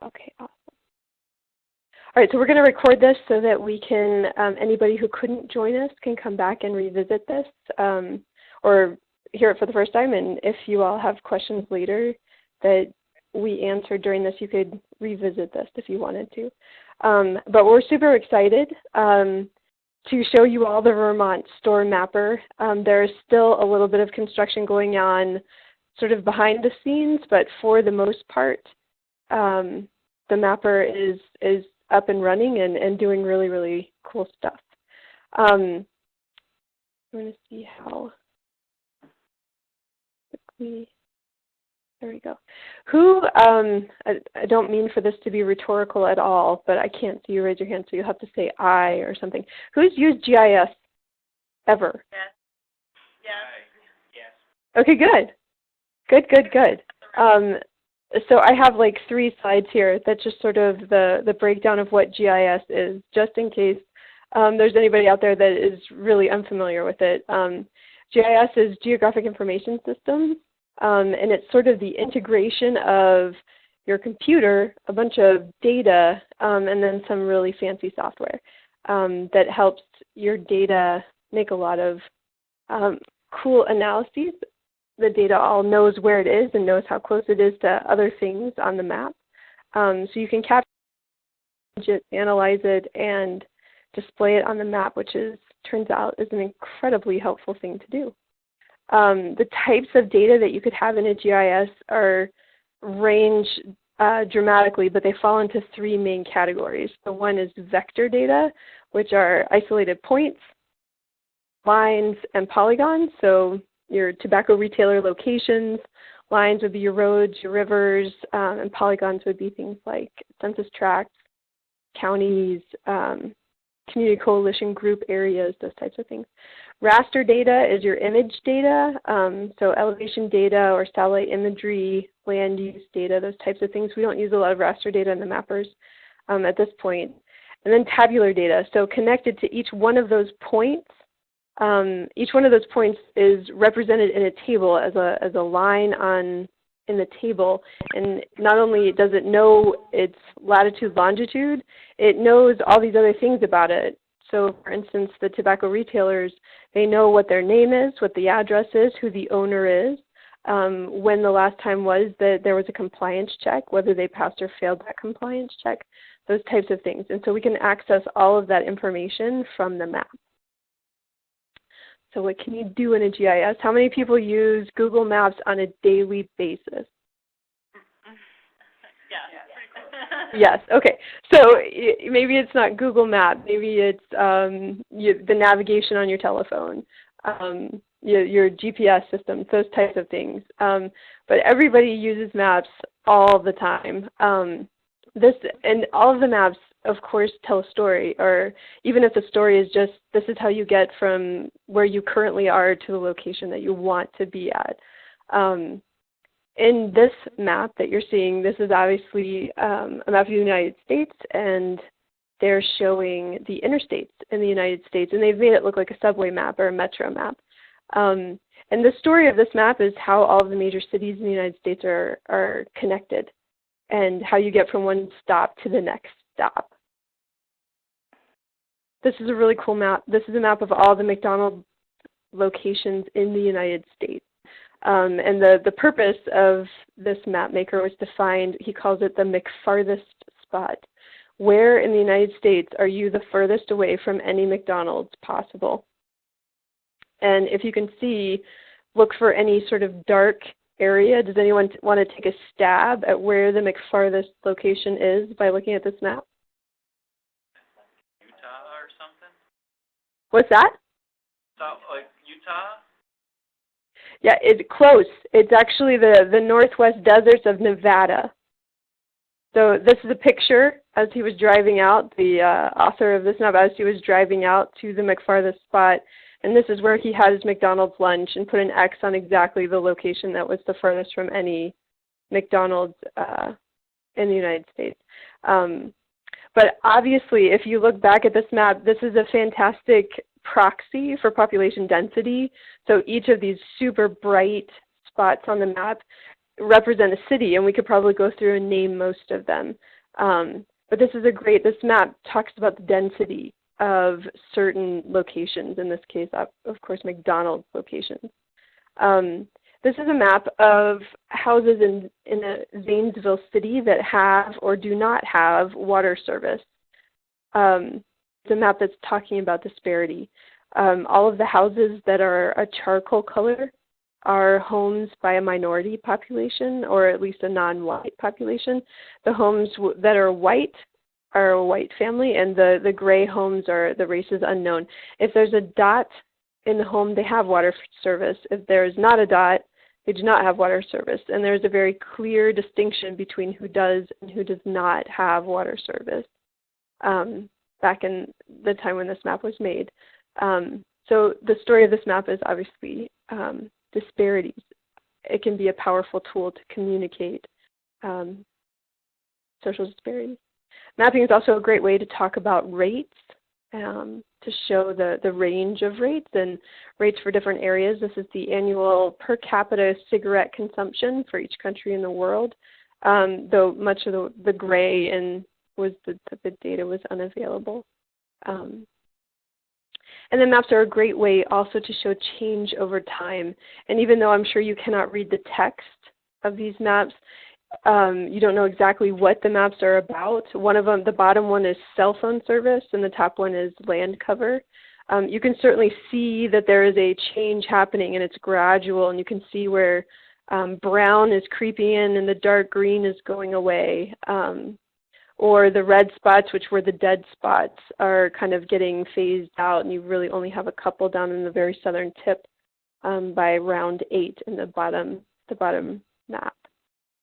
Okay, awesome. All right, so we're going to record this so that we can, anybody who couldn't join us can come back and revisit this or hear it for the first time. And if you all have questions later that we answered during this, you could revisit this if you wanted to. But we're super excited to show you all the Vermont store mapper. There's still a little bit of construction going on sort of behind the scenes, but for the most part, the mapper is up and running and doing really, really cool stuff. I'm going to see how quickly, there we go. Who, I don't mean for this to be rhetorical at all, but I can't see you raise your hand, so you'll have to say I or something. Who's used GIS ever? Yes. Yes. Okay, good. Good. So I have like 3 slides here that's just sort of the breakdown of what GIS is, just in case there's anybody out there that is really unfamiliar with it. GIS is Geographic Information Systems, and it's sort of the integration of your computer, a bunch of data, and then some really fancy software that helps your data make a lot of cool analyses. The data all knows where it is and knows how close it is to other things on the map. So you can capture it, analyze it, and display it on the map, which turns out is an incredibly helpful thing to do. The types of data that you could have in a GIS range dramatically, but they fall into 3 main categories. So one is vector data, which are isolated points, lines, and polygons. So your tobacco retailer locations, lines would be your roads, your rivers, and polygons would be things like census tracts, counties, community coalition group areas, those types of things. Raster data is your image data, so elevation data or satellite imagery, land use data, those types of things. We don't use a lot of raster data in the mappers at this point. And then tabular data, so connected to each one of those points. Each one of those points is represented in a table as a line in the table, and not only does it know its latitude, longitude, it knows all these other things about it. So for instance, the tobacco retailers, they know what their name is, what the address is, who the owner is, when the last time was that there was a compliance check, whether they passed or failed that compliance check, those types of things. And so we can access all of that information from the map. So what can you do in a GIS? How many people use Google Maps on a daily basis? Yes, okay. So maybe it's not Google Maps. Maybe it's the navigation on your telephone, your GPS systems, those types of things. But everybody uses maps all the time. And all of the maps, of course, tell a story, or even if the story is just, this is how you get from where you currently are to the location that you want to be at. In this map that you're seeing, this is obviously a map of the United States, and they're showing the interstates in the United States, and they've made it look like a subway map or a metro map. And the story of this map is how all of the major cities in the United States are connected, and how you get from one stop to the next stop. This is a really cool map. This is a map of all the McDonald's locations in the United States. And the purpose of this map maker was to find, he calls it the McFarthest spot. Where in the United States are you the furthest away from any McDonald's possible? And if you can see, look for any sort of dark area. Does anyone want to take a stab at where the McFarthest location is by looking at this map? Utah or something? What's that? Like Utah? Yeah, it's close. It's actually the northwest deserts of Nevada. So this is a picture as he was driving out, the author of this map, as he was driving out to the McFarthest spot. And this is where he had his McDonald's lunch and put an X on exactly the location that was the furthest from any McDonald's in the United States. But obviously, if you look back at this map, this is a fantastic proxy for population density. So each of these super bright spots on the map represent a city, and we could probably go through and name most of them. But this map talks about the density of certain locations, in this case, of course, McDonald's locations. This is a map of houses in a Zanesville city that have or do not have water service. It's a map that's talking about disparity. All of the houses that are a charcoal color are homes by a minority population, or at least a non-white population. The homes that are white are a white family, and the gray homes are the race is unknown. If there's a dot in the home, they have water service. If there's not a dot, they do not have water service. And there's a very clear distinction between who does and who does not have water service back in the time when this map was made. So the story of this map is obviously disparities. It can be a powerful tool to communicate social disparities. Mapping is also a great way to talk about rates, to show the range of rates and rates for different areas. This is the annual per capita cigarette consumption for each country in the world, though much of the gray was the data was unavailable. And then maps are a great way also to show change over time. And even though I'm sure you cannot read the text of these maps, you don't know exactly what the maps are about. One of them, the bottom one is cell phone service, and the top one is land cover. You can certainly see that there is a change happening, and it's gradual, and you can see where brown is creeping in and the dark green is going away. Or the red spots, which were the dead spots, are kind of getting phased out, and you really only have a couple down in the very southern tip by round 8 in the bottom map.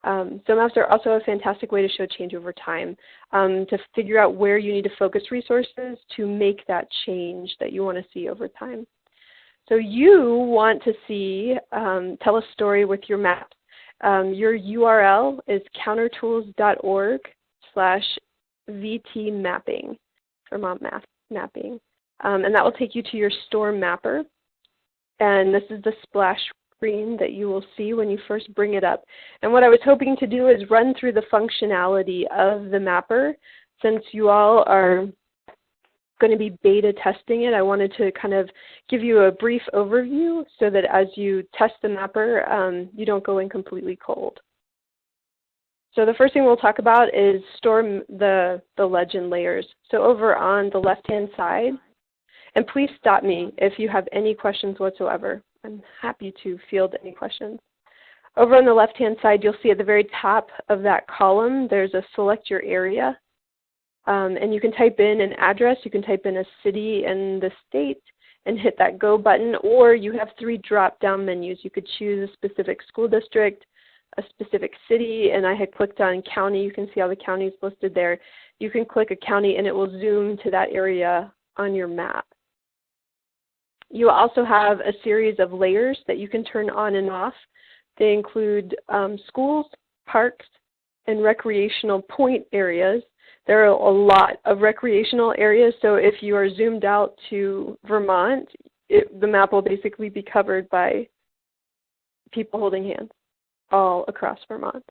So maps are also a fantastic way to show change over time, to figure out where you need to focus resources to make that change that you want to see over time. So you want to see, tell a story with your maps. Your URL is countertools.org/VT mapping, Vermont mapping. And that will take you to your store mapper. And this is the splash screen that you will see when you first bring it up. And what I was hoping to do is run through the functionality of the mapper. Since you all are going to be beta testing it, I wanted to kind of give you a brief overview so that as you test the mapper, you don't go in completely cold. So the first thing we'll talk about is store the legend layers. So over on the left-hand side, and please stop me if you have any questions whatsoever. I'm happy to field any questions. Over on the left-hand side, you'll see at the very top of that column, there's a select your area. And you can type in an address, you can type in a city and the state and hit that go button, or you have 3 drop-down menus. You could choose a specific school district, a specific city, and I had clicked on county. You can see all the counties listed there. You can click a county and it will zoom to that area on your map. You also have a series of layers that you can turn on and off. They include schools, parks, and recreational point areas. There are a lot of recreational areas, so if you are zoomed out to Vermont, the map will basically be covered by people holding hands all across Vermont.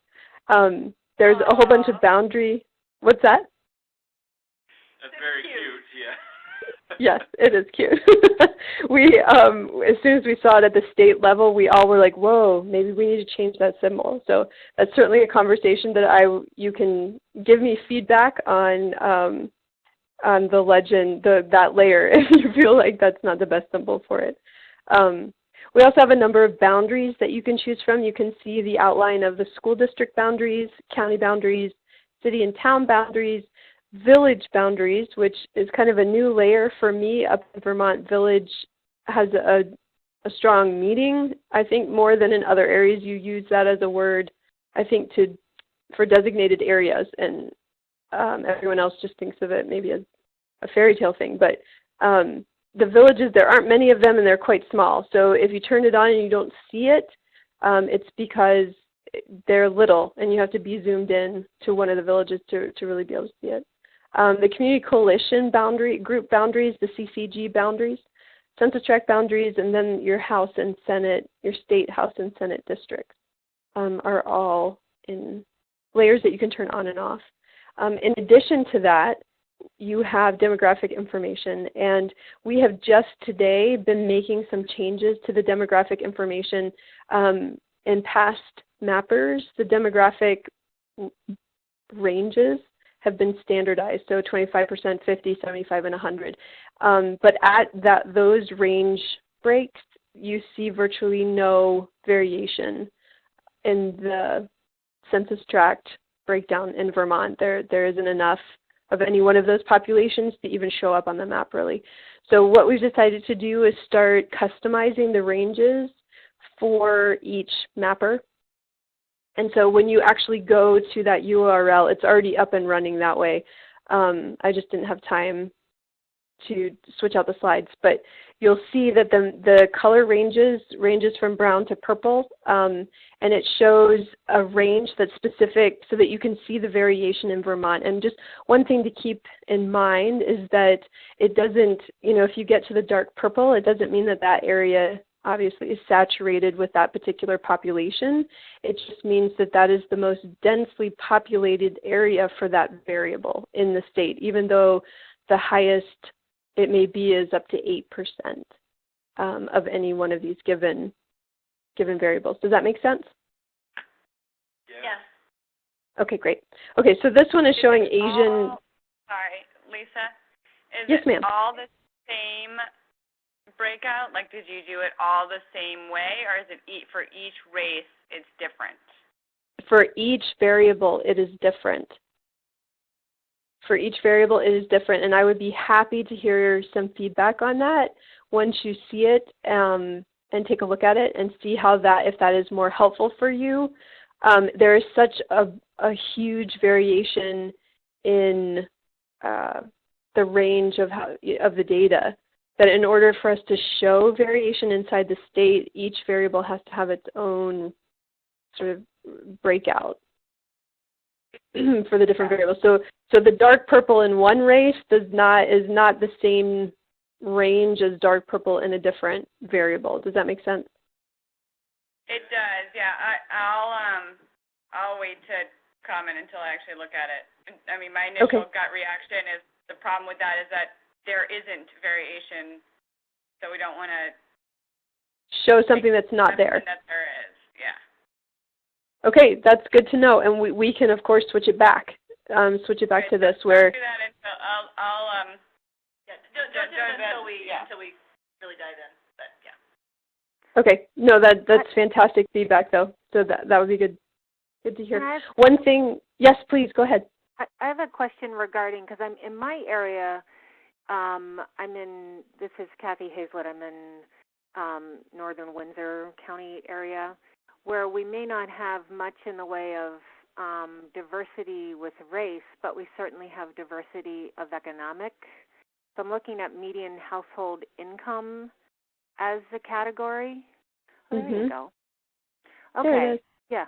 There's a whole bunch of boundary. What's that? That's very cute, yeah. Yes, it is cute. We, as soon as we saw it at the state level, we all were like, whoa, maybe we need to change that symbol. So that's certainly a conversation that you can give me feedback on the legend, that layer, if you feel like that's not the best symbol for it. We also have a number of boundaries that you can choose from. You can see the outline of the school district boundaries, county boundaries, city and town boundaries, village boundaries, which is kind of a new layer for me. Up in Vermont, village has a strong meaning. I think more than in other areas, you use that as a word, I think, for designated areas, and everyone else just thinks of it maybe as a fairy tale thing. But the villages, there aren't many of them, and they're quite small. So if you turn it on and you don't see it, it's because they're little, and you have to be zoomed in to one of the villages to really be able to see it. The community coalition group boundaries, the CCG boundaries, census tract boundaries, and then your House and Senate, your state House and Senate districts are all in layers that you can turn on and off. In addition to that, you have demographic information, and we have just today been making some changes to the demographic information. In past mappers, the demographic ranges have been standardized, so 25%, 50, 75, and 100. But at those range breaks, you see virtually no variation in the census tract breakdown in Vermont. There isn't enough of any one of those populations to even show up on the map, really. So what we've decided to do is start customizing the ranges for each mapper. And so when you actually go to that URL, it's already up and running that way. I just didn't have time to switch out the slides, but you'll see that the color ranges from brown to purple, and it shows a range that's specific so that you can see the variation in Vermont. And just one thing to keep in mind is that it doesn't, if you get to the dark purple, it doesn't mean that that area obviously is saturated with that particular population. It just means that that is the most densely populated area for that variable in the state, even though the highest it may be is up to 8% of any one of these given variables. Does that make sense? Yeah. Okay, great. Okay, so this one is showing Asian. Sorry, Lisa. Yes, ma'am. Is it all the same breakout? Like, did you do it all the same way, or is it for each race it's different? For each variable, it is different. For each variable, it is different, and I would be happy to hear some feedback on that once you see it and take a look at it and see how if that is more helpful for you. There is such a huge variation in the range of the data that in order for us to show variation inside the state, each variable has to have its own sort of breakout for the different variables. So the dark purple in one race is not the same range as dark purple in a different variable. Does that make sense? It does, yeah. I'll wait to comment until I actually look at it. I mean, my initial gut reaction is the problem with that is that there isn't variation, so we don't want to show something that's not there. That there is, yeah. Okay, that's good to know, and we can of course switch it back to this where. Don't do that until I'll don't do it until we really dive in. But yeah. Okay, no, that's fantastic feedback though. So that would be good to hear. One thing, yes, please go ahead. I have a question regarding, because I'm in my area. This is Kathy Hazlett. I'm in northern Windsor County area, where we may not have much in the way of diversity with race, but we certainly have diversity of economic. So I'm looking at median household income as a category. Oh, there you go. Okay. Yeah.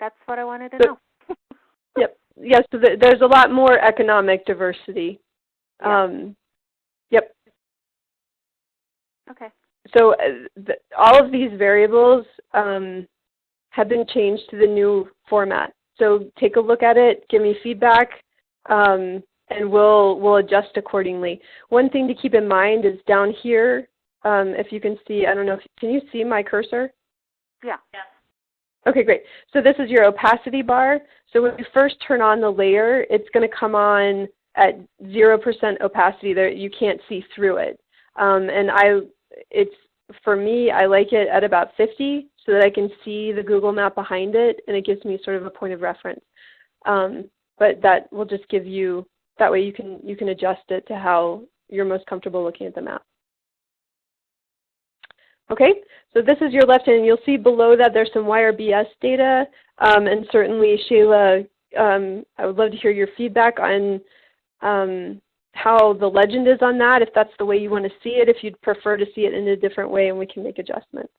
That's what I wanted to know. Yep. Yes, so there's a lot more economic diversity. Yeah. Yep. Okay. So all of these variables have been changed to the new format. So take a look at it, give me feedback, and we'll adjust accordingly. One thing to keep in mind is down here, if you can see, I don't know, can you see my cursor? Yeah. Okay, great. So this is your opacity bar. So when you first turn on the layer, it's going to come on at 0% opacity. There, you can't see through it. For me, I like it at about 50 so that I can see the Google map behind it, and it gives me sort of a point of reference. But that will just give you, that way you can adjust it to how you're most comfortable looking at the map. Okay, so this is your left hand, and you'll see below that there's some YRBS data, and certainly, Shayla, I would love to hear your feedback on how the legend is on that, if that's the way you want to see it, if you'd prefer to see it in a different way, and we can make adjustments.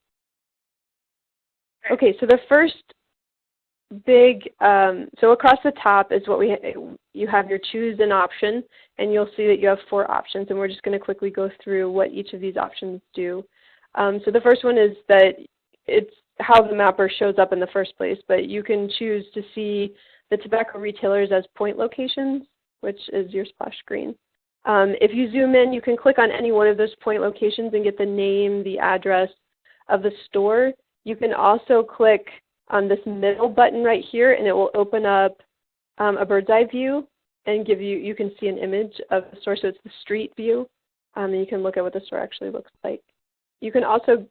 Okay, so the first big, so across the top is what you have your choose an option, and you'll see that you have 4 options, and we're just going to quickly go through what each of these options do. So the first one is that how the mapper shows up in the first place, but you can choose to see the tobacco retailers as point locations, which is your splash screen. If you zoom in, you can click on any one of those point locations and get the name, the address of the store. You can also click on this middle button right here, and it will open up a bird's eye view and give you can see an image of the store, so it's the street view, and you can look at what the store actually looks like. You can also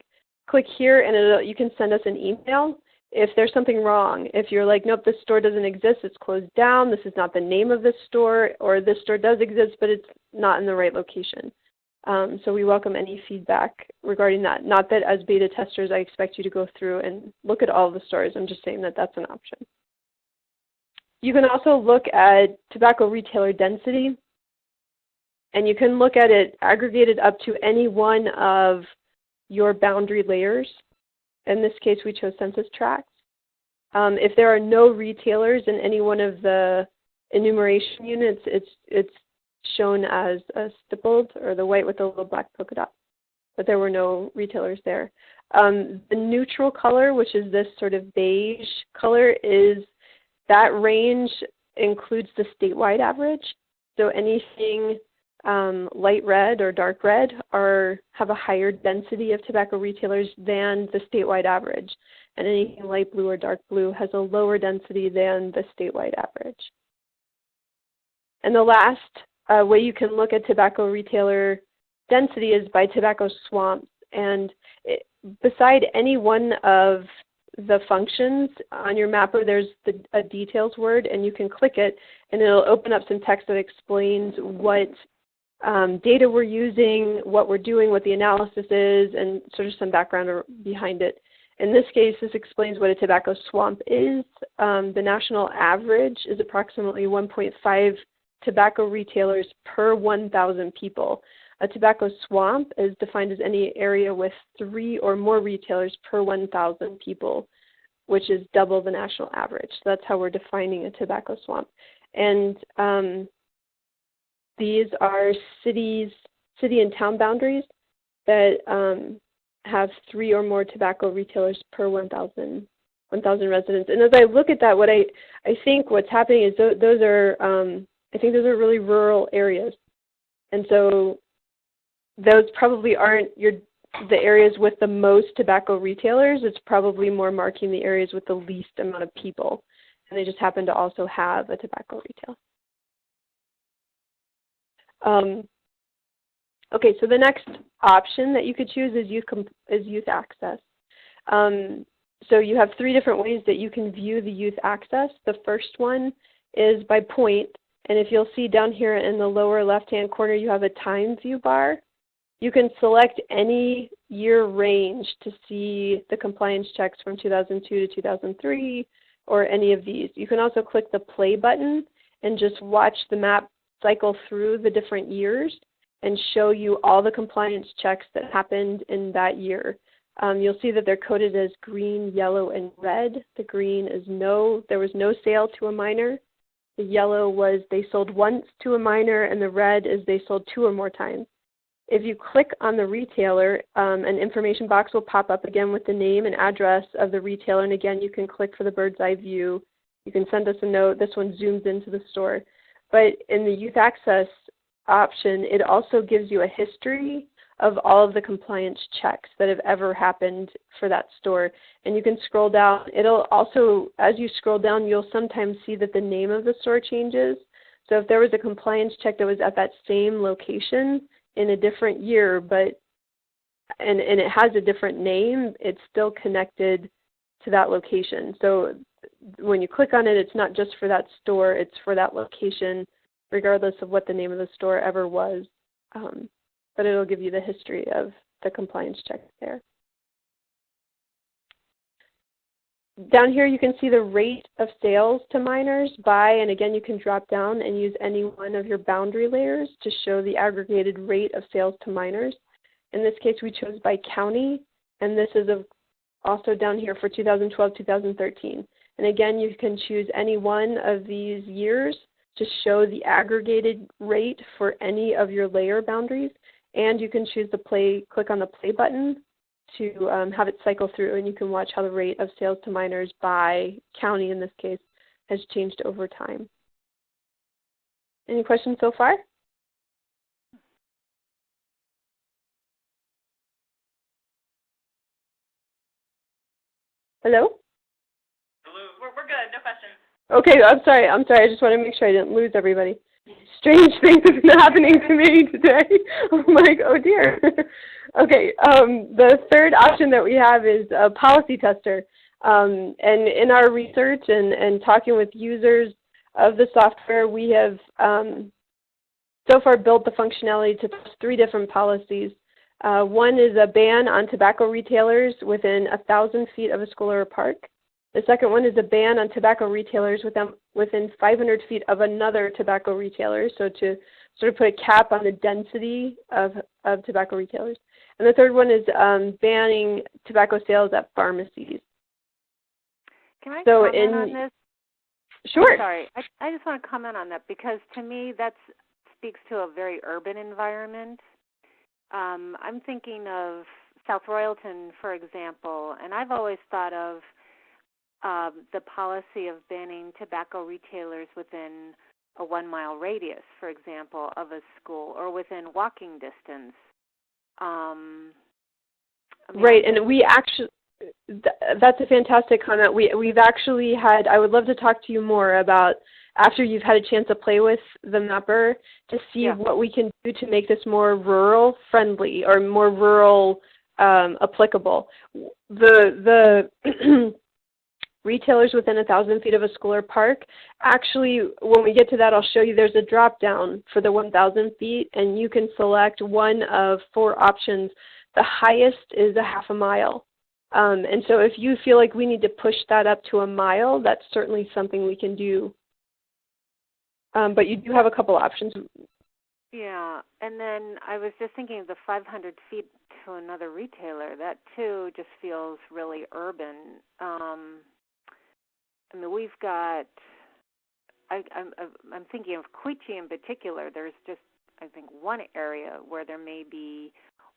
click here, and you can send us an email if there's something wrong. If you're like, nope, this store doesn't exist, it's closed down, this is not the name of this store, or this store does exist, but it's not in the right location. So we welcome any feedback regarding that. Not that as beta testers I expect you to go through and look at all of the stores. I'm just saying that that's an option. You can also look at tobacco retailer density, and you can look at it aggregated up to any one of your boundary layers. In this case, we chose census tracts. If there are no retailers in any one of the enumeration units, it's shown as a stippled, or the white with the little black polka dot, but there were no retailers there. The neutral color, which is this sort of beige color, is that range includes the statewide average. So anything light red or dark red have a higher density of tobacco retailers than the statewide average. And anything light blue or dark blue has a lower density than the statewide average. And the last way you can look at tobacco retailer density is by tobacco swamps. And beside any one of the functions on your mapper, there's a details word, and you can click it, and it'll open up some text that explains what data we're using, what we're doing, what the analysis is, and sort of some background behind it. In this case, this explains what a tobacco swamp is. The national average is approximately 1.5 tobacco retailers per 1,000 people. A tobacco swamp is defined as any area with 3 or more retailers per 1,000 people, which is double the national average. So that's how we're defining a tobacco swamp. And these are city and town boundaries that have 3 or more tobacco retailers per 1,000 residents. And as I look at that, I think what's happening is those are really rural areas. And so those probably aren't the areas with the most tobacco retailers. It's probably more marking the areas with the least amount of people. And they just happen to also have a tobacco retail. Okay, so the next option that you could choose is youth access. So you have 3 different ways that you can view the youth access. The first one is by point. And if you'll see down here in the lower left-hand corner, you have a time view bar. You can select any year range to see the compliance checks from 2002 to 2003 or any of these. You can also click the play button and just watch the map cycle through the different years and show you all the compliance checks that happened in that year. You'll see that they're coded as green, yellow, and red. The green is there was no sale to a minor. The yellow was they sold once to a minor, and the red is they sold 2 or more times. If you click on the retailer, an information box will pop up again with the name and address of the retailer, and again you can click for the bird's eye view. You can send us a note. This one zooms into the store. But in the youth access option, it also gives you a history of all of the compliance checks that have ever happened for that store. And you can scroll down. It'll also, as you scroll down, you'll sometimes see that the name of the store changes. So if there was a compliance check that was at that same location in a different year, and it has a different name, it's still connected to that location. So when you click on it, it's not just for that store, it's for that location, regardless of what the name of the store ever was. But it'll give you the history of the compliance check there. Down here you can see the rate of sales to minors by, and again you can drop down and use any one of your boundary layers to show the aggregated rate of sales to minors. In this case we chose by county, and this is also down here for 2012-2013. And again you can choose any one of these years to show the aggregated rate for any of your layer boundaries. And you can choose click on the play button to have it cycle through, and you can watch how the rate of sales to minors by county, in this case, has changed over time. Any questions so far? Hello? We're good. No questions. Okay, I'm sorry. I just want to make sure I didn't lose everybody. Strange things have been happening to me today. I'm like, oh dear. Okay, the third option that we have is a policy tester. And in our research and talking with users of the software, we have so far built the functionality to test 3 different policies. One is a ban on tobacco retailers within 1,000 feet of a school or a park. The second one is a ban on tobacco retailers within 500 feet of another tobacco retailer, so to sort of put a cap on the density of tobacco retailers. And the third one is banning tobacco sales at pharmacies. Can I comment on this? Sure. I'm sorry, I just want to comment on that because to me that speaks to a very urban environment. I'm thinking of South Royalton, for example, and I've always thought of the policy of banning tobacco retailers within a 1-mile radius, for example, of a school or within walking distance. Right, and we actually, that's a fantastic comment. We've actually had, I would love to talk to you more about after you've had a chance to play with the mapper to see what we can do to make this more rural friendly or more rural applicable. The retailers within 1,000 feet of a school or park, actually, when we get to that, I'll show you there's a drop down for the 1,000 feet, and you can select one of 4 options. The highest is a half a mile. And so if you feel like we need to push that up to a mile, that's certainly something we can do. But you do have a couple options. Yeah, and then I was just thinking of the 500 feet to another retailer. That, too, just feels really urban. I mean, we've got, I'm thinking of Quechee in particular. There's just, I think, one area where there may be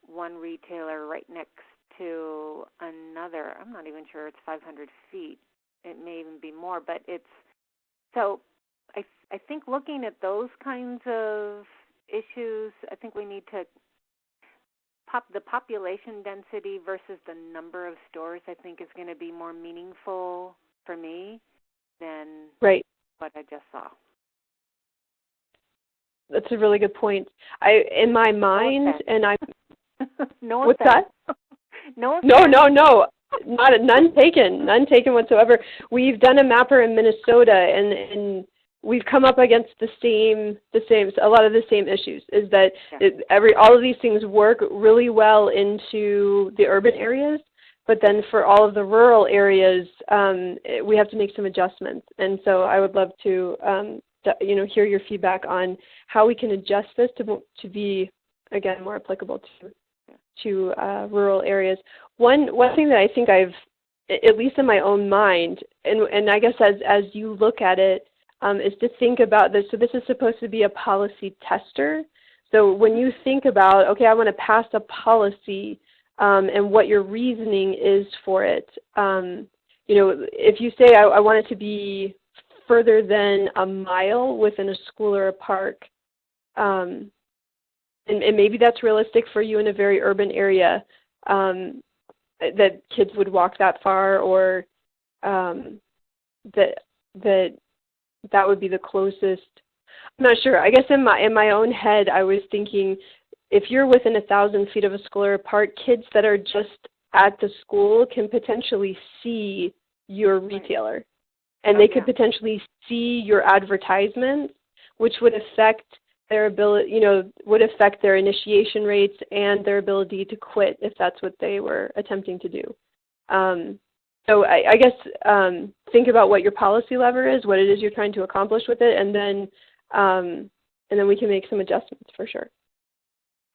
one retailer right next to another. I'm not even sure it's 500 feet. It may even be more, but it's, so I think looking at those kinds of issues, I think we need to the population density versus the number of stores, I think, is going to be more meaningful for me than what I just saw. That's a really good point. In my mind, and I. No what's offense. that? No. None taken whatsoever. We've done a mapper in Minnesota, and we've come up against the same, a lot of the same issues. Is that all of these things work really well into the urban areas, but then for all of the rural areas, we have to make some adjustments. And so I would love to, hear your feedback on how we can adjust this to be, again, more applicable to rural areas. One thing that I think I've, at least in my own mind, and I guess as you look at it, is to think about this. So this is supposed to be a policy tester. So when you think about, okay, I want to pass a policy, and what your reasoning is for it, if you say I want it to be further than a mile within a school or a park, and maybe that's realistic for you in a very urban area, that kids would walk that far, or that would be the closest. I'm not sure. I guess in my own head, I was thinking, if you're within 1,000 feet of a school or a park, kids that are just at the school can potentially see your retailer, and they could potentially see your advertisements, which would affect their ability, would affect their initiation rates and their ability to quit if that's what they were attempting to do. So I guess think about what your policy lever is, what it is you're trying to accomplish with it, and then we can make some adjustments for sure.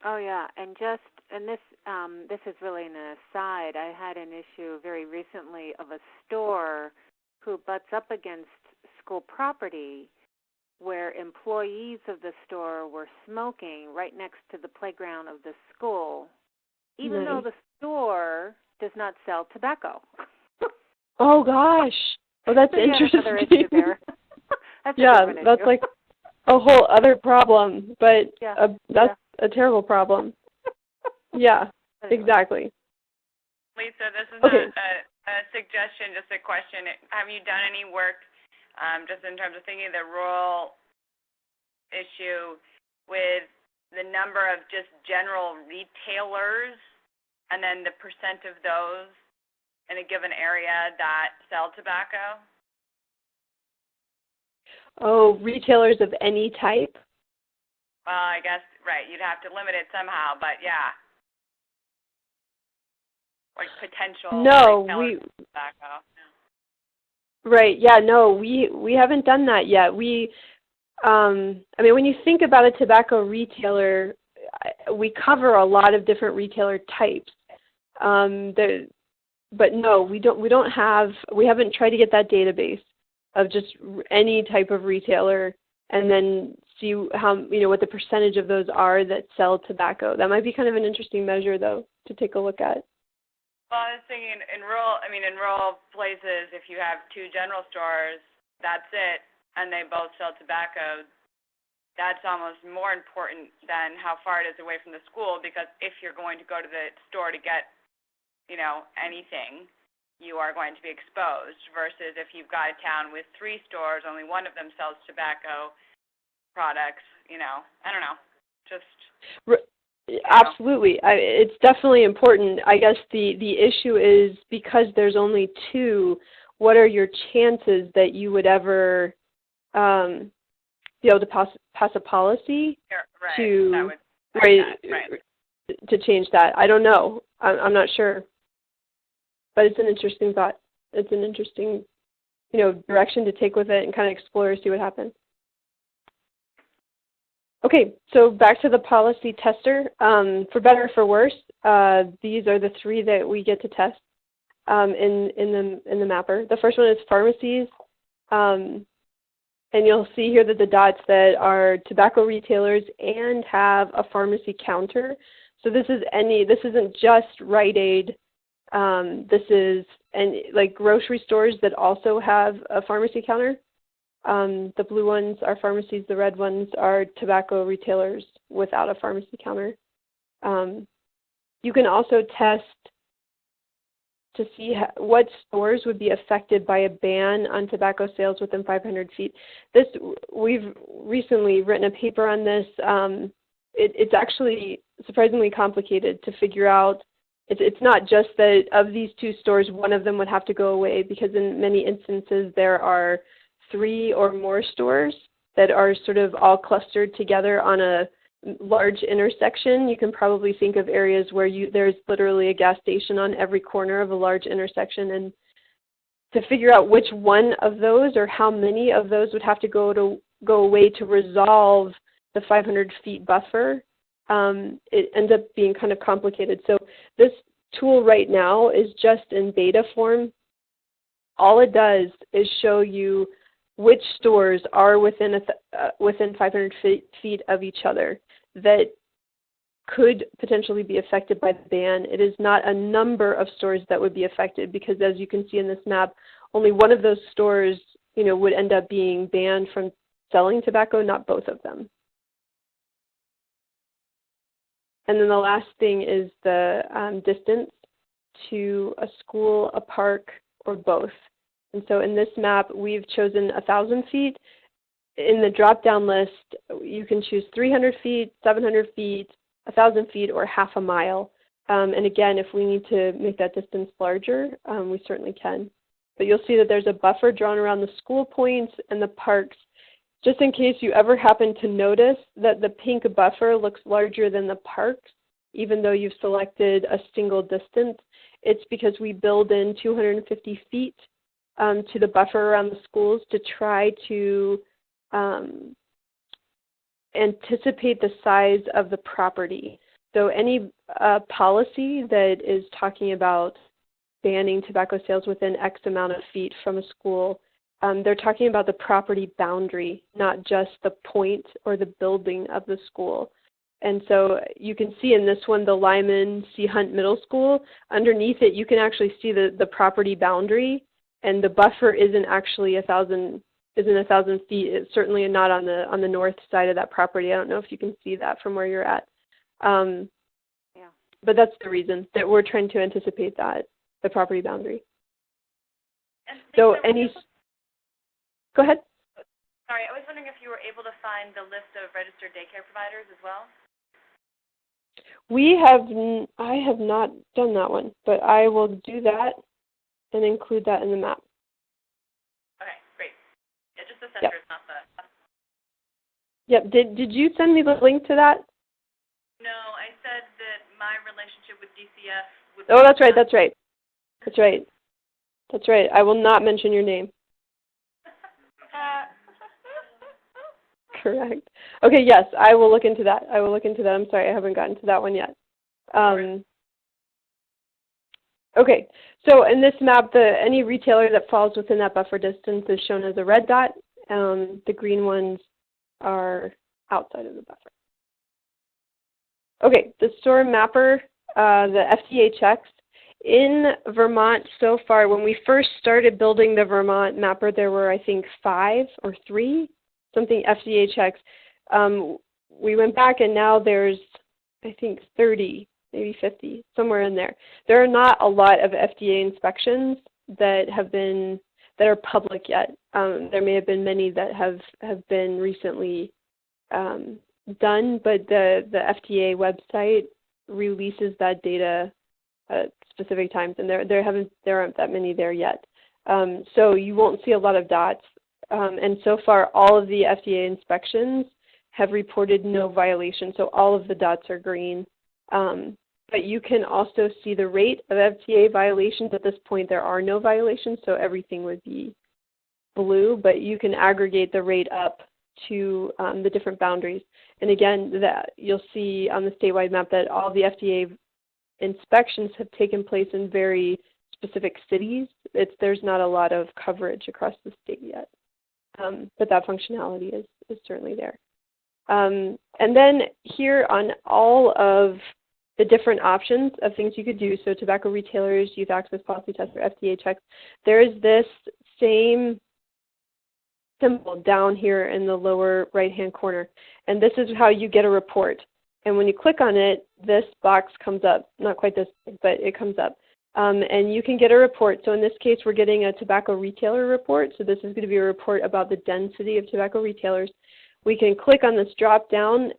Oh yeah, and this is really an aside. I had an issue very recently of a store who butts up against school property, where employees of the store were smoking right next to the playground of the school, even though the store does not sell tobacco. Oh gosh. Oh, that's So interesting. another issue there. That's that's issue. like a whole other problem, but that's a terrible problem. Yeah, Anyway. Exactly. Lisa, this is Okay. not a suggestion, just a question. Have you done any work, just in terms of thinking of the rural issue with the number of just general retailers and then the percent of those in a given area that sell tobacco? Oh, retailers of any type? Well, I guess, right, you'd have to limit it somehow, but yeah. Like potential retailers of tobacco. Right, yeah, no, we haven't done that yet. I mean, when you think about a tobacco retailer, we cover a lot of different retailer types. But no, we haven't tried to get that database of just any type of retailer and then see how, what the percentage of those are that sell tobacco. That might be kind of an interesting measure, though, to take a look at. Well, I was thinking in rural places, if you have two general stores, that's it, and they both sell tobacco, that's almost more important than how far it is away from the school, because if you're going to go to the store to get, anything, you are going to be exposed, versus if you've got a town with 3 stores, only one of them sells tobacco products, I don't know, just... Absolutely. It's definitely important. I guess the issue is because there's only 2, what are your chances that you would ever be able to pass a policy to change that? I don't know. I'm not sure. But it's an interesting thought. It's an interesting, direction to take with it and kind of explore, see what happens. Okay, so back to the policy tester. For better or for worse, these are the 3 that we get to test in the mapper. The first one is pharmacies, and you'll see here that the dots that are tobacco retailers and have a pharmacy counter. So this isn't just Rite Aid. This is like grocery stores that also have a pharmacy counter. The blue ones are pharmacies. The red ones are tobacco retailers without a pharmacy counter. You can also test to see what stores would be affected by a ban on tobacco sales within 500 feet. We've recently written a paper on this. It's actually surprisingly complicated to figure out. It's not just that of these 2 stores, one of them would have to go away, because in many instances there are 3 or more stores that are sort of all clustered together on a large intersection. You can probably think of areas where there's literally a gas station on every corner of a large intersection, and to figure out which one of those or how many of those would have to go away to resolve the 500 feet buffer, it ends up being kind of complicated. So this tool right now is just in beta form. All it does is show you which stores are within 500 feet of each other that could potentially be affected by the ban. It is not a number of stores that would be affected, because as you can see in this map, only one of those stores, would end up being banned from selling tobacco, not both of them. And then the last thing is the distance to a school, a park, or both. And so in this map, we've chosen 1,000 feet. In the drop-down list, you can choose 300 feet, 700 feet, 1,000 feet, or half a mile. And again, if we need to make that distance larger, we certainly can. But you'll see that there's a buffer drawn around the school points and the parks, just in case you ever happen to notice that the pink buffer looks larger than the parks, even though you've selected a single distance. It's because we build in 250 feet to the buffer around the schools to try to anticipate the size of the property. So any policy that is talking about banning tobacco sales within X amount of feet from a school, they're talking about the property boundary, not just the point or the building of the school. And so you can see in this one the Lyman C. Hunt Middle School. Underneath it, you can actually see the property boundary, and the buffer isn't actually 1,000 feet. It's certainly not on the north side of that property. I don't know if you can see that from where you're at. Yeah. But that's the reason that we're trying to anticipate that, the property boundary. And So go ahead. sorry, I was wondering if you were able to find the list of registered daycare providers as well? I have not done that one, but I will do that and include that in the map. Okay, great. Yeah, just the centers, not the... Yep. Did you send me the link to that? No, I said that my relationship with DCF would... Oh, that's right. That's right. That's right. That's right. I will not mention your name. Correct. Okay, yes, I will look into that. I'm sorry, I haven't gotten to that one yet. Okay, so in this map, any retailer that falls within that buffer distance is shown as a red dot. The green ones are outside of the buffer. Okay, the store mapper, the FDA checks. In Vermont so far, when we first started building the Vermont mapper, there were, I think, 5 or 3 something FDA checks. We went back and now there's, I think, 30, maybe 50, somewhere in there. There are not a lot of FDA inspections that are public yet. There may have been many that have been recently done, but the FDA website releases that data at specific times, and there aren't that many there yet. So you won't see a lot of dots. And so far, all of the FDA inspections have reported no violation, so all of the dots are green. But you can also see the rate of FDA violations. At this point, there are no violations, so everything would be blue, but you can aggregate the rate up to the different boundaries. And again, you'll see on the statewide map that all the FDA inspections have taken place in very specific cities. There's not a lot of coverage across the state yet. But that functionality is certainly there. And then here on all of the different options of things you could do, so tobacco retailers, youth access policy test, or FDA checks, there is this same symbol down here in the lower right-hand corner. And this is how you get a report. And when you click on it, this box comes up. Not quite this big, but it comes up. And you can get a report. So in this case, we're getting a tobacco retailer report. So this is going to be a report about the density of tobacco retailers. We can click on this drop down.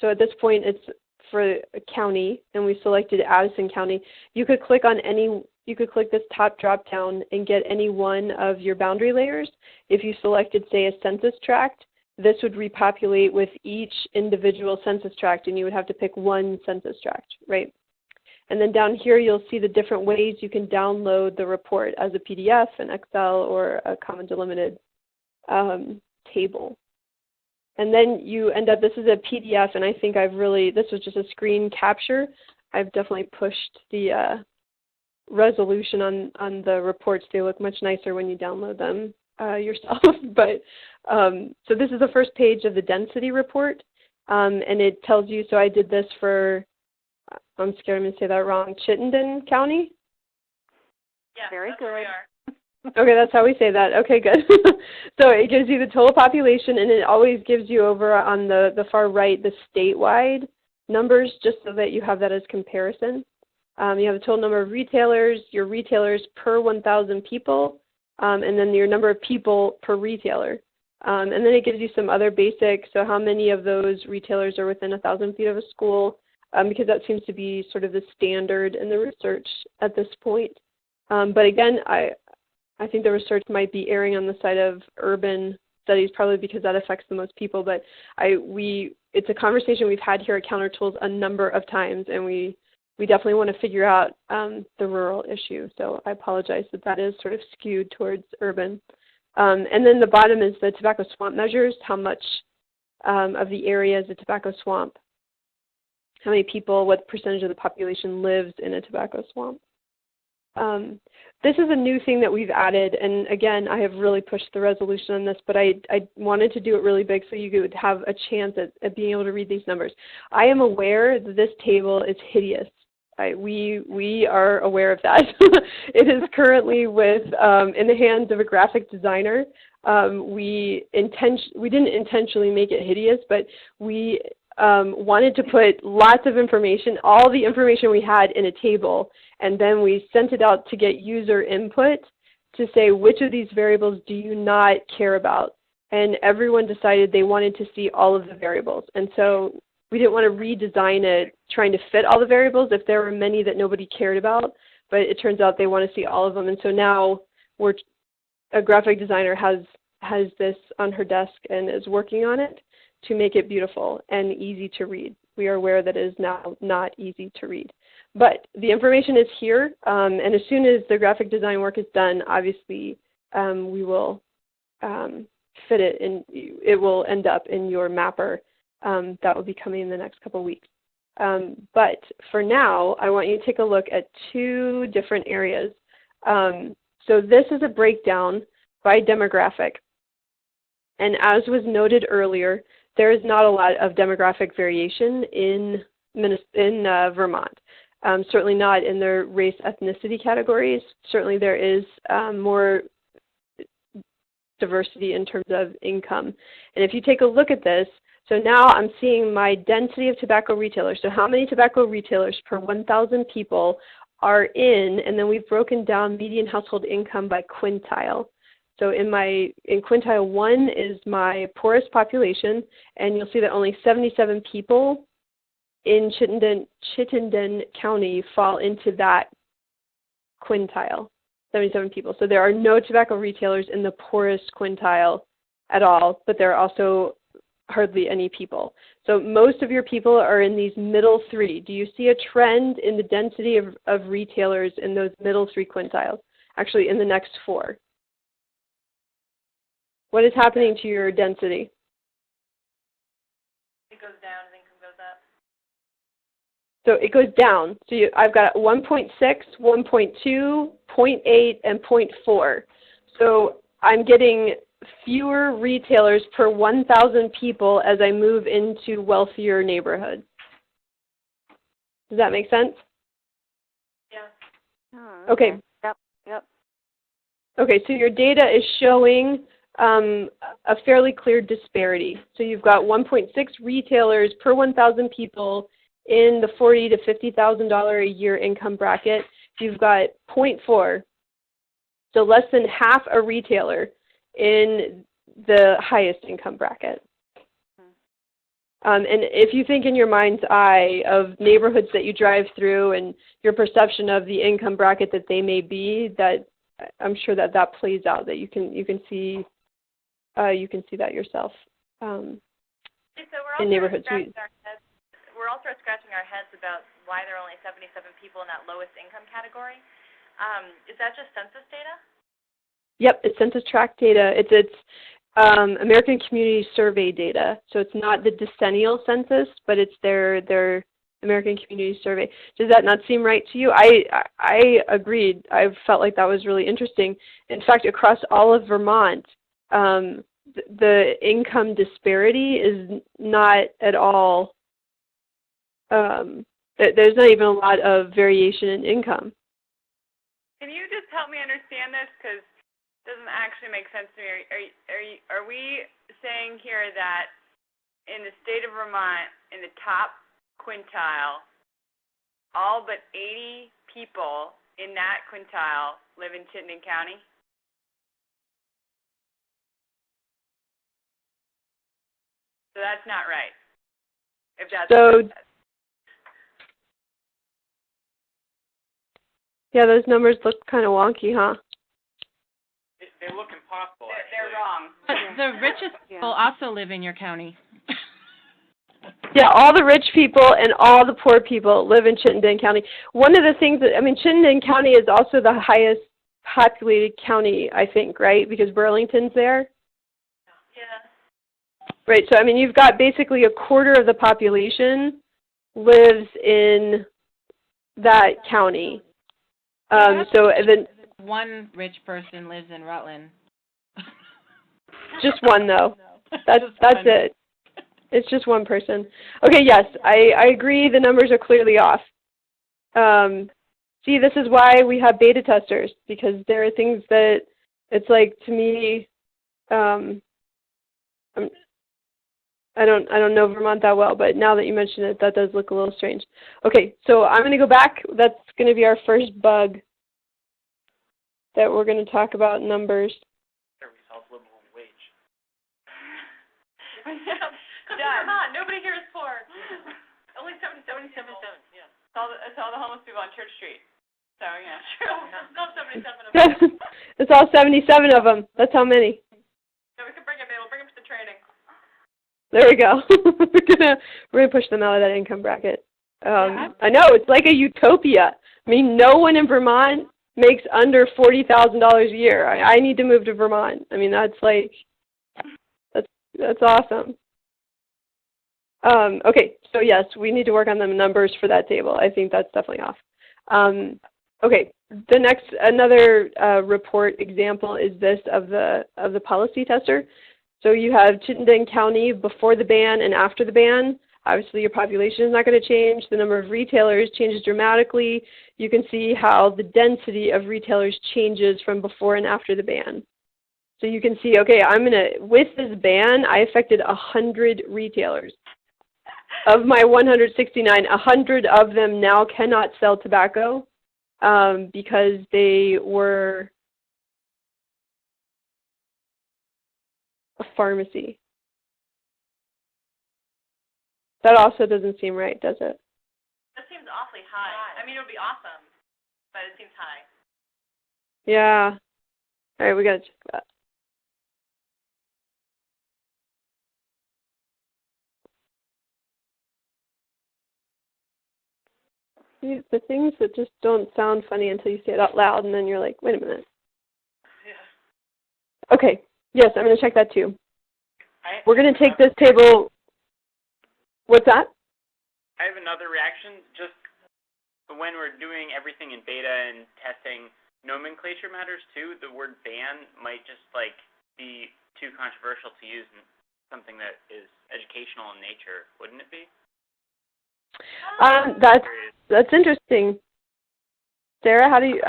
So at this point, it's for a county, and we selected Addison County. You could click this top drop down and get any one of your boundary layers. If you selected, say, a census tract, this would repopulate with each individual census tract, and you would have to pick one census tract, right? And then down here, you'll see the different ways you can download the report as a PDF, an Excel, or a common delimited table. And then you end up, this is a PDF, and I think this was just a screen capture. I've definitely pushed the resolution on the reports. They look much nicer when you download them yourself. But so this is the first page of the density report, and it tells you, so I did this for, I'm scared I'm going to say that wrong, Chittenden County? Yeah, very that's good. Where we are. Okay, that's how we say that. Okay, good. So it gives you the total population, and it always gives you over on the far right the statewide numbers, just so that you have that as comparison. You have the total number of retailers, your retailers per 1,000 people, and then your number of people per retailer. And then it gives you some other basics, so how many of those retailers are within 1,000 feet of a school, because that seems to be sort of the standard in the research at this point. But again, I think the research might be erring on the side of urban studies, probably because that affects the most people. But it's a conversation we've had here at CounterTools a number of times, and we definitely want to figure out the rural issue. So I apologize that is sort of skewed towards urban. And then the bottom is the tobacco swamp measures, how much of the area is a tobacco swamp, how many people, what percentage of the population lives in a tobacco swamp. This is a new thing that we've added, and again, I have really pushed the resolution on this, but I wanted to do it really big so you could have a chance at being able to read these numbers. I am aware that this table is hideous. We are aware of that. It is currently in the hands of a graphic designer. We didn't intentionally make it hideous, but we wanted to put lots of information, all the information we had in a table, and then we sent it out to get user input to say which of these variables do you not care about. And everyone decided they wanted to see all of the variables. And so we didn't want to redesign it trying to fit all the variables if there were many that nobody cared about, but it turns out they want to see all of them. And so now a graphic designer has this on her desk and is working on it to make it beautiful and easy to read. We are aware that it is now not easy to read. But the information is here, and as soon as the graphic design work is done, obviously we will fit it, and it will end up in your mapper. That will be coming in the next couple of weeks. But for now, I want you to take a look at two different areas. So this is a breakdown by demographic. And as was noted earlier, there is not a lot of demographic variation in Vermont. Certainly not in their race ethnicity categories. Certainly there is more diversity in terms of income. And if you take a look at this, so now I'm seeing my density of tobacco retailers. So how many tobacco retailers per 1,000 people are in, and then we've broken down median household income by quintile. So in quintile 1 is my poorest population, and you'll see that only 77 people in Chittenden County fall into that quintile, 77 people. So there are no tobacco retailers in the poorest quintile at all, but there are also hardly any people. So most of your people are in these middle three. Do you see a trend in the density of retailers in those middle three quintiles? Actually, in the next four. What is happening to your density? It goes down and income goes up. So it goes down. So I've got 1.6, 1.2, 0.8, and 0.4. So I'm getting fewer retailers per 1,000 people as I move into wealthier neighborhoods. Does that make sense? Yeah. Oh, Okay. Yep. Okay, so your data is showing a fairly clear disparity. So you've got 1.6 retailers per 1,000 people in the $40,000 to $50,000 a year income bracket. You've got 0.4, so less than half a retailer in the highest income bracket. And if you think in your mind's eye of neighborhoods that you drive through and your perception of the income bracket that they may be, that I'm sure that plays out. That you can see that yourself in neighborhoods. We're also scratching our heads about why there are only 77 people in that lowest income category. Is that just census data? Yep, it's census tract data. It's American Community Survey data. So it's not the decennial census, but it's their American Community Survey. Does that not seem right to you? I agreed. I felt like that was really interesting. In fact, across all of Vermont, the income disparity is not at all, there's not even a lot of variation in income. Can you just help me understand this? Because it doesn't actually make sense to me. Are we saying here that in the state of Vermont, in the top quintile, all but 80 people in that quintile live in Chittenden County? So that's not right. If that's so, yeah, those numbers look kind of wonky, huh? They look impossible. They're wrong. But the richest people also live in your county. Yeah, all the rich people and all the poor people live in Chittenden County. One of the things Chittenden County is also the highest populated county, I think, right? Because Burlington's there. Yeah. Right, so you've got basically a quarter of the population lives in that county. So and then one rich person lives in Rutland. just one though. That's one. it. It's just one person. Okay, yes, I agree. The numbers are clearly off. See, this is why we have beta testers, because there are things that it's like, to me, I don't know Vermont that well, but now that you mention it, that does look a little strange. Okay, so I'm going to go back. That's going to be our first bug that we're going to talk about, numbers. There we solve living wage. Vermont, nobody here is poor. Only 77. Yeah. It's all the homeless people on Church Street. So, yeah. True. No, 77 of them. It's all 77 of them. That's how many. Yeah, we can bring them in. We'll bring them to the training. There we go. we're gonna push them out of that income bracket. I know, it's like a utopia. I mean, no one in Vermont makes under $40,000 a year. I need to move to Vermont. I mean, that's awesome. Okay, so yes, we need to work on the numbers for that table. I think that's definitely off. Okay, another report example is this of the policy tester. So you have Chittenden County before the ban and after the ban. Obviously, your population is not going to change. The number of retailers changes dramatically. You can see how the density of retailers changes from before and after the ban. So you can see, okay, with this ban, I affected 100 retailers. Of my 169, 100 of them now cannot sell tobacco because they were a pharmacy. That also doesn't seem right, does it? That seems awfully high. I mean, it would be awesome, but it seems high. Yeah. All right, we got to check that. The things that just don't sound funny until you say it out loud, and then you're like, wait a minute. Yeah. Okay. Yes, I'm going to check that too. We're going to take this table. What's that? I have another reaction. Just when we're doing everything in beta and testing, nomenclature matters too. The word ban might just be too controversial to use in something that is educational in nature, wouldn't it be? That's interesting. Sarah, how do you?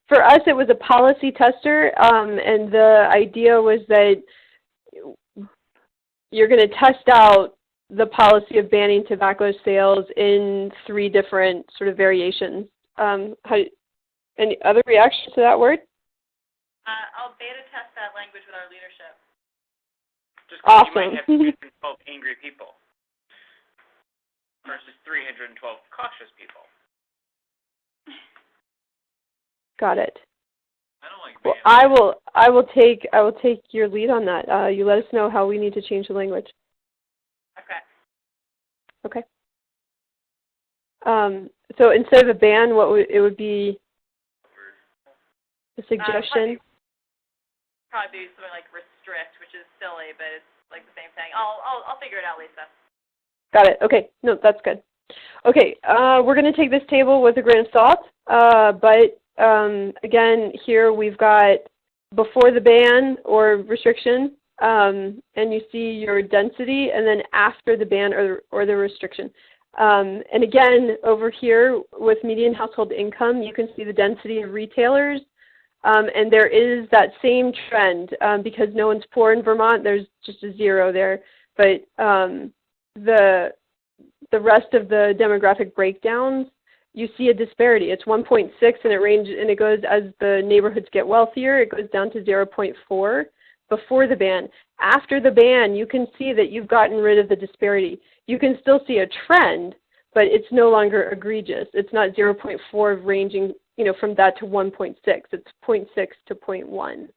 For us, it was a policy tester, and the idea was that you're going to test out the policy of banning tobacco sales in 3 different sort of variations. Any other reactions to that word? I'll beta test that language with our leadership. Just awesome. You might have 312 angry people versus 312 cautious people. Got it. I don't like well, I will take your lead on that. You let us know how we need to change the language. Okay. Okay. So instead of a ban, it would be a suggestion? Probably be something like restrict, which is silly, but it's like the same thing. I'll figure it out, Lisa. Got it. Okay. No, that's good. Okay. We're going to take this table with a grain of salt, but again, here we've got before the ban or restriction, and you see your density, and then after the ban or the restriction. And again, over here with median household income, you can see the density of retailers, and there is that same trend because no one's poor in Vermont. There's just a 0 there, but the rest of the demographic breakdowns, you see a disparity. It's 1.6, and it goes as the neighborhoods get wealthier. It goes down to 0.4 before the ban. After the ban, you can see that you've gotten rid of the disparity. You can still see a trend, but it's no longer egregious. It's not 0.4 ranging, from that to 1.6. It's 0.6 to 0.1.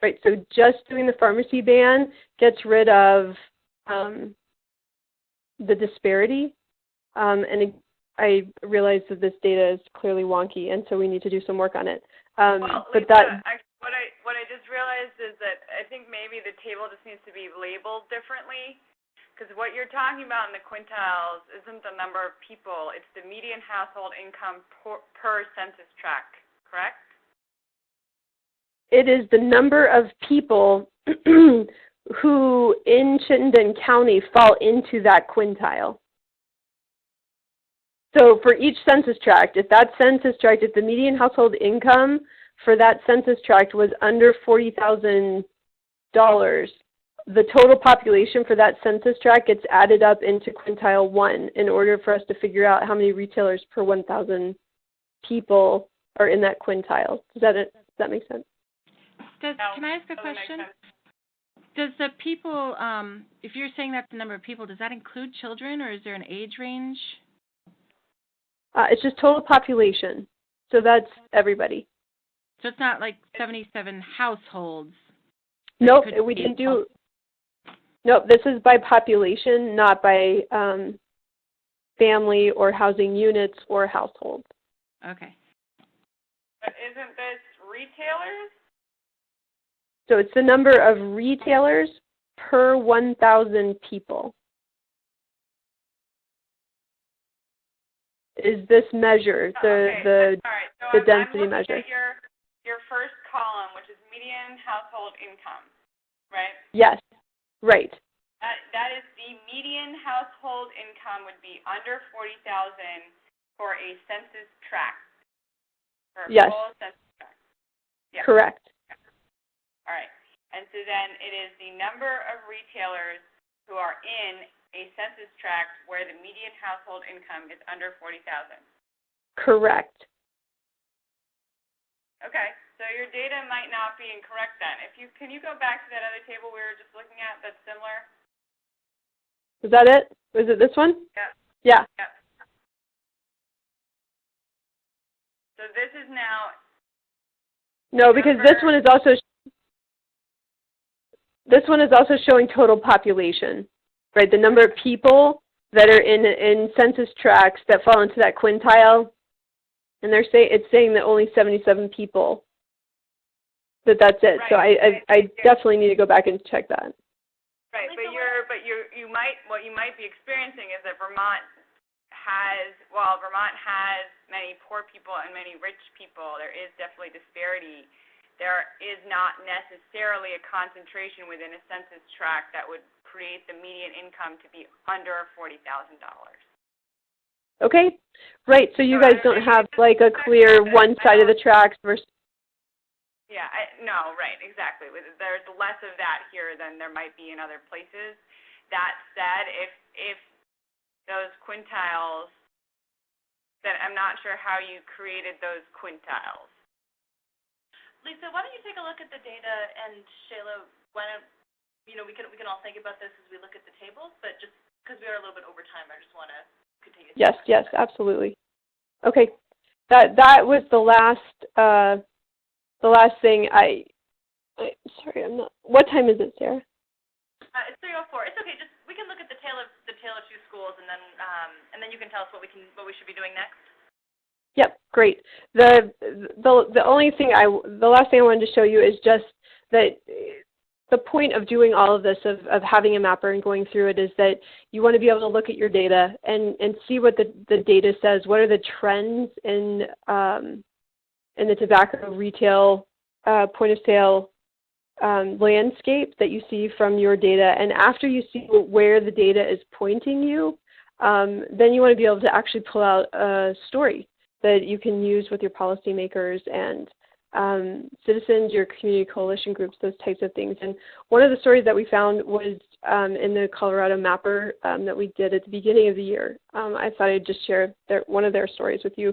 Right. So just doing the pharmacy ban gets rid of the disparity, and I realize that this data is clearly wonky, and so we need to do some work on it. Well, Lisa, what I just realized is that I think maybe the table just needs to be labeled differently, because what you're talking about in the quintiles isn't the number of people; it's the median household income per census tract correct? It is the number of people who in Chittenden County fall into that quintile. So for each census tract, if that census tract, if the median household income for that census tract was under $40,000, the total population for that census tract gets added up into quintile 1 in order for us to figure out how many retailers per 1,000 people are in that quintile. Does that make sense? Can I ask a question? Does the people, if you're saying that's the number of people, does that include children, or is there an age range? It's just total population. So that's everybody. So it's not like 77 households? Nope, we didn't do... Nope, this is by population, not by family or housing units or households. Okay. But isn't this retailers? So it's the number of retailers per 1,000 people. Is this measure, the density I'm measure? at your first column, which is median household income, right? Yes, right. That is the median household income would be under 40,000 for a census tract. For a Yes. full census tract. Yeah. Correct. All right. And so then it is the number of retailers who are in a census tract where the median household income is under 40,000. Correct. Okay. So your data might not be incorrect then. Can you go back to that other table we were just looking at that's similar? Is that it? Was it this one? Yeah. Yeah. Yep. So this is now... No, because this one is also showing total population, right? The number of people that are in census tracts that fall into that quintile, and it's saying that only 77 people. That's it. Right. So I definitely need to go back and check that. Right, what you might be experiencing is that Vermont has many poor people and many rich people, there is definitely disparity. There is not necessarily a concentration within a census tract that would create the median income to be under $40,000. Okay, right. So you guys don't have like a clear one side of the tracks versus. Yeah, no, right, exactly. There's less of that here than there might be in other places. That said, if those quintiles, then I'm not sure how you created those quintiles. Lisa, why don't you take a look at the data, and Shayla, why don't we can all think about this as we look at the tables, but just because we are a little bit over time, I just want to continue. Yes, absolutely. Okay, that was the last thing. Sorry, I'm not. What time is it, Sarah? It's 3:04. It's okay. Just we can look at the tale of two schools, and then you can tell us what we should be doing next. Yep, great. The last thing I wanted to show you is just that the point of doing all of this, of having a mapper and going through it, is that you want to be able to look at your data and see what the data says. What are the trends in the tobacco retail point of sale landscape that you see from your data? And after you see where the data is pointing you, then you want to be able to actually pull out a story that you can use with your policymakers and citizens, your community coalition groups, those types of things. And one of the stories that we found was in the Colorado Mapper that we did at the beginning of the year. I thought I'd just share one of their stories with you.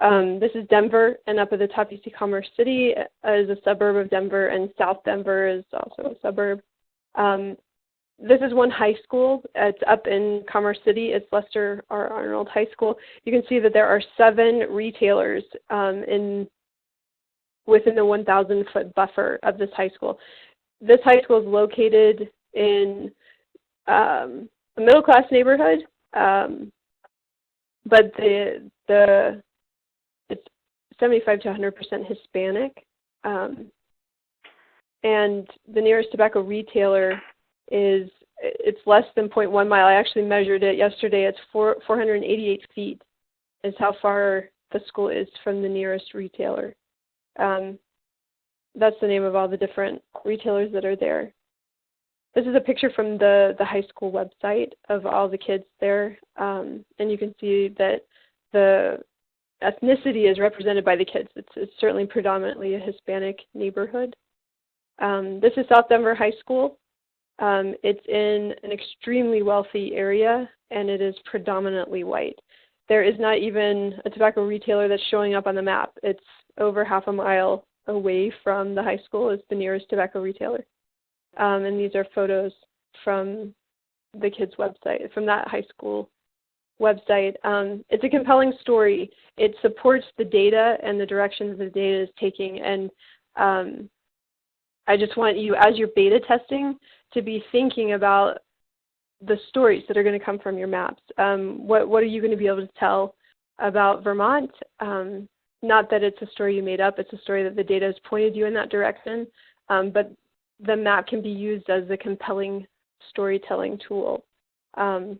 This is Denver, and up at the top you see Commerce City is a suburb of Denver, and South Denver is also a suburb. This is one high school. It's up in Commerce City. It's Lester R. Arnold High School. You can see that there are 7 retailers within the 1,000-foot buffer of this high school. This high school is located in a middle-class neighborhood, but it's 75 to 100% Hispanic, and the nearest tobacco retailer it's less than 0.1 mile. I actually measured it yesterday. It's 488 feet is how far the school is from the nearest retailer. That's the name of all the different retailers that are there. This is a picture from the high school website of all the kids there, and you can see that the ethnicity is represented by the kids. It's certainly predominantly a Hispanic neighborhood. This is South Denver High School. It's in an extremely wealthy area, and it is predominantly white. There is not even a tobacco retailer that's showing up on the map. It's over half a mile away from the high school is the nearest tobacco retailer. And these are photos from the kids' website, from that high school website. It's a compelling story. It supports the data and the directions the data is taking. And I just want you, as you're beta testing, to be thinking about the stories that are going to come from your maps. What are you going to be able to tell about Vermont? Not that it's a story you made up, it's a story that the data has pointed you in that direction, but the map can be used as a compelling storytelling tool. That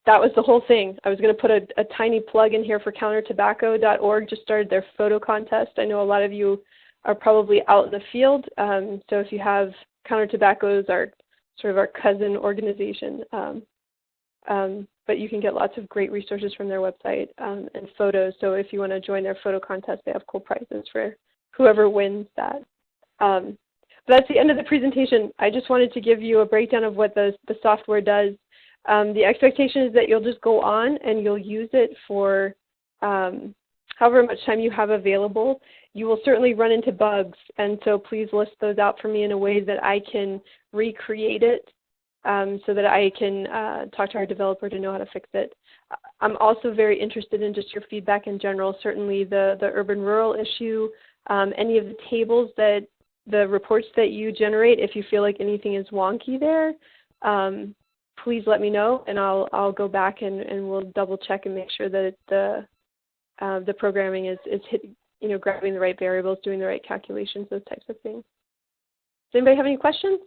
was the whole thing. I was going to put a tiny plug in here for countertobacco.org, just started their photo contest. I know a lot of you are probably out in the field, so if you have Counter Tobacco's our sort of our cousin organization, but you can get lots of great resources from their website and photos. So if you want to join their photo contest, they have cool prizes for whoever wins that. But that's the end of the presentation. I just wanted to give you a breakdown of what the software does. The expectation is that you'll just go on and you'll use it for however much time you have available. You will certainly run into bugs, and so please list those out for me in a way that I can recreate it so that I can talk to our developer to know how to fix it. I'm also very interested in just your feedback in general, certainly the urban-rural issue, any of the tables that the reports that you generate. If you feel like anything is wonky there, please let me know, and I'll go back and we'll double check and make sure that the programming is grabbing the right variables, doing the right calculations, those types of things. Does anybody have any questions?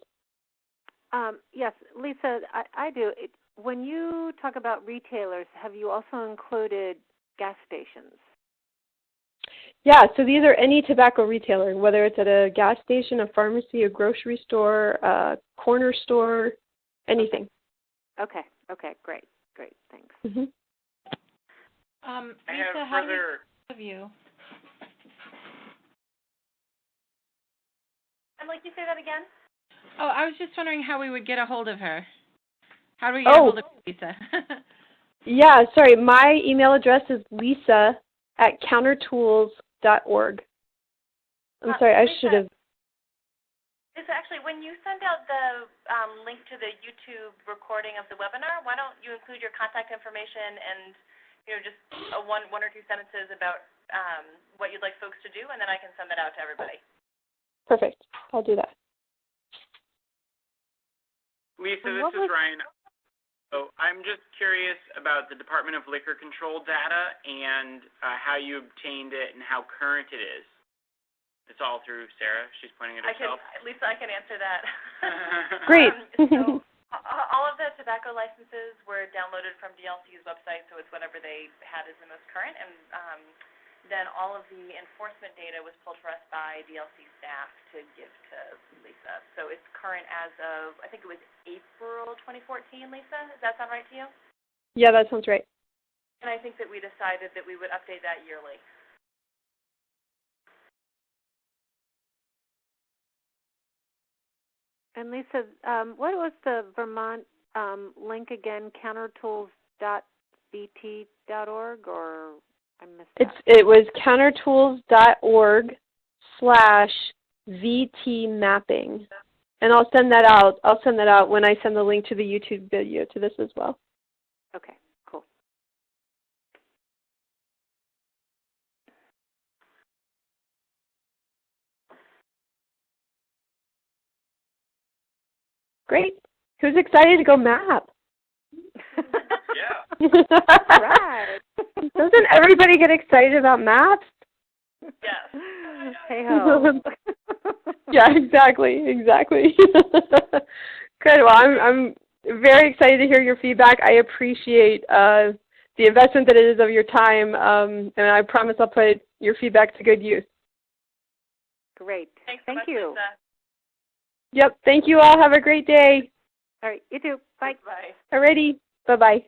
Yes, Lisa, I do. When you talk about retailers, have you also included gas stations? Yeah, so these are any tobacco retailer, whether it's at a gas station, a pharmacy, a grocery store, a corner store, anything. Okay, great, thanks. Mm-hmm. Lisa, how do we have you? I'd like you to say that again. Oh, I was just wondering how we would get a hold of her. How do we get a hold of Lisa? Yeah, sorry. My email address is lisa@countertools.org. I'm sorry, I should have. Lisa, actually, when you send out the link to the YouTube recording of the webinar, why don't you include your contact information and just one or two sentences about what you'd like folks to do, and then I can send that out to everybody. Perfect. I'll do that. Lisa, this is Ryan. So I'm just curious about the Department of Liquor Control data and how you obtained it and how current it is. It's all through Sarah. She's pointing at herself. Lisa, I can answer that. Great. So all of the tobacco licenses were downloaded from DLC's website, so it's whatever they had is the most current. And then all of the enforcement data was pulled for us by DLC staff to give to Lisa. So it's current as of, I think it was April 2014, Lisa? Does that sound right to you? Yeah, that sounds right. And I think that we decided that we would update that yearly. And Lisa, what was the Vermont link again? Countertools.bt.org, or I missed that. It was countertools.org/VT mapping, and I'll send that out. I'll send that out when I send the link to the YouTube video to this as well. Okay, cool. Great. Who's excited to go map? Yeah. All right. Doesn't everybody get excited about maps? Yes. Hey ho. Yeah, exactly. Good. Well, I'm very excited to hear your feedback. I appreciate the investment that it is of your time, and I promise I'll put your feedback to good use. Great. Thanks so Thank much, you. Lisa. Yep. Thank you all. Have a great day. All right. You too. Bye. Bye. Alrighty. Bye-bye.